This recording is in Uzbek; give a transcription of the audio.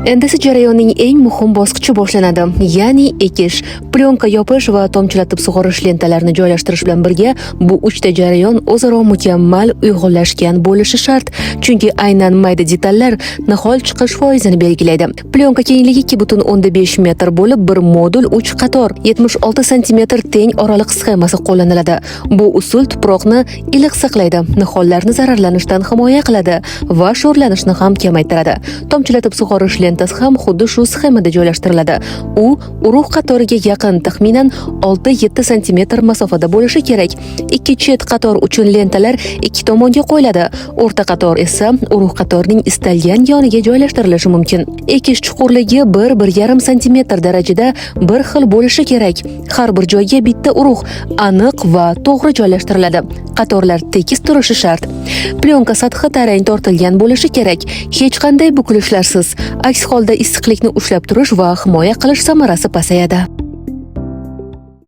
Endi esa jarayonning eng muhim bosqichi boshlanadi, ya'ni ekish. Plyonka yopish va tomchilatib sug'orish lentalarini joylashtirish bilan birga bu uchta jarayon o'zaro mukammal uyg'unlashgan bo'lishi shart, chunki aynan mayda detallar nihol chiqish foizini belgilaydi. Plyonka kengligi 2,5 metr bo'lib, bir modul 3 qator 76 sm teng oraliq sxemasi qo'llaniladi. Bu usul tuproqni iliq saqlaydi, nihollarni zararlanishdan himoya qiladi va sho'rlanishni ham kamaytiradi. Tomchilatib sug'orish lentasi ham xuddi shu sxemada joylashtiriladi. U urug' qatoriga yaqin, taxminan 6-7 sm masofada bo'lishi kerak. Ikki chet qator uchun lentalar ikki tomonga qo'yiladi. O'rta qator esa urug' qatorining istalgan yoniga joylashtirilishi mumkin. Ekish chuqurligi 1-1,5 sm darajada bir xil bo'lishi kerak. Har bir joyga bitta urug' aniq va to'g'ri joylashtiriladi. Qatorlar tekis turishi shart. Plyonka sathi tarang tortilgan bo'lishi kerak. Hech qanday bukilishlarsiz. Aks holda issiqlikni ushlab turish va himoya qilish samarasi pasayadi.